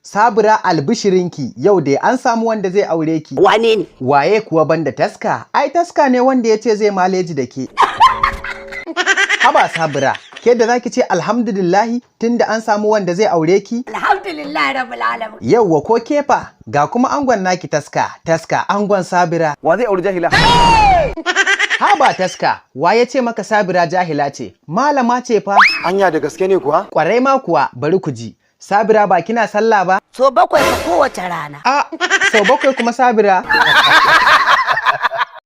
Sabura albishirinki yau dai an samu wanda zai aure ki. Wane ne? Waye kuwa banda taska? Ai taska ne wanda ya ce zai maleji da ke. Haba Sabura, ke da zaki ce alhamdulillahi tunda an samu wanda zai aure ki? Alhamdulillah rabbil alamin. Yauwa ko kefa ga kuma angon naki taska angon Sabura. Wa zai aure jahila? Haba taska, wa ya ce maka Sabura jahila ce? Malama ce fa. Anya da gaske ne kuwa? Kwarai ma kuwa, bari ku ji. Sabira ba kina sallah ba? So 7 kowace rana. Sau 7 kuma Sabira.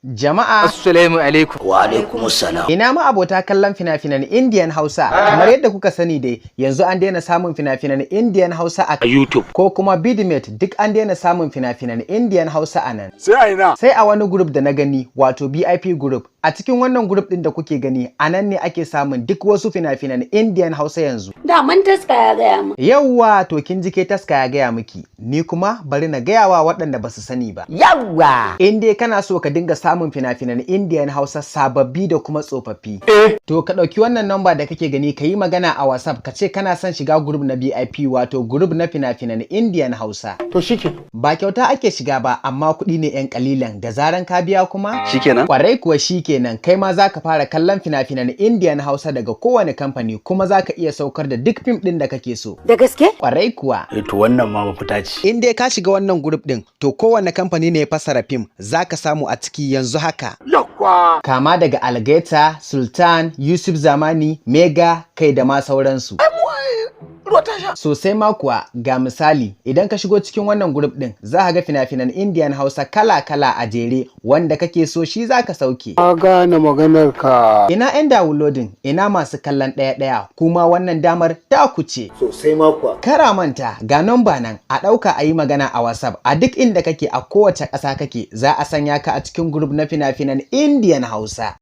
Jama'a Assalamu alaikum. Wa alaikumus salam. ina ma abota kallon fina-finan Indian Hausa. Kamar yadda kuka sani dai yanzu an daina samun fina-finan Indian Hausa a YouTube ko kuma Bidmate, duk an daina samun fina-finan Indian Hausa a nan. sai a ina? Sai a wani group da na gani, wato BIP group. A cikin wannan group din da kuke gani, a nan ne ake samun duk wasu fina-finan Indian Hausa yanzu. Da mun taska ya gaya mu. Yawwa, to kin ji ke taska ya gaya miki. Ni kuma bari na gaya wa waɗanda ba su sani ba. Yawwa. In dai kana so ka dinga samun fina-finan Indian Hausa sababbi da kuma tsofaffi. To ka ɗauki wannan namba da kake gani ka yi magana a WhatsApp ka ce kana son shiga group na BIP, wato group na fina-finan Indian Hausa. To shike. Ba kyauta ake shiga ba, amma kuɗi ne 'yan kalilan, da zaran ka biya kuma Shikenan. kwarai kuwa shikenan, kai ma za ka fara kallon fina-finan Indian Hausa daga kowane kamfani, kuma za ka iya saukar da duk fim ɗin da kake so. Da gaske? Kwarai kuwa. To wannan ma mafita ce. In dai ka shiga wannan group ɗin, to kowane kamfani ne ya fassara fim za ka samu a ciki yanzu haka. Yakwa. Kama daga Algaita, Sultan, Yusuf Zamani, Mega, kai da ma sauransu. Sosai ma kuwa, ga misali, idan ka shigo cikin wannan group din za ka ga fina-finan Indian Hausa kala-kala a jere, wanda kake so shi za ka sauke. Ka gane maganar ka. Ina 'yan downloading, ina masu kallon ɗaya-ɗaya, kuma wannan damar ta ku ce. Sosai ma kuwa. Kara manta, ga number nan a ɗauka a yi magana a WhatsApp, a duk inda kake a kowace ƙasa kake za a sanya ka a cikin group na fina-finan Indian Hausa.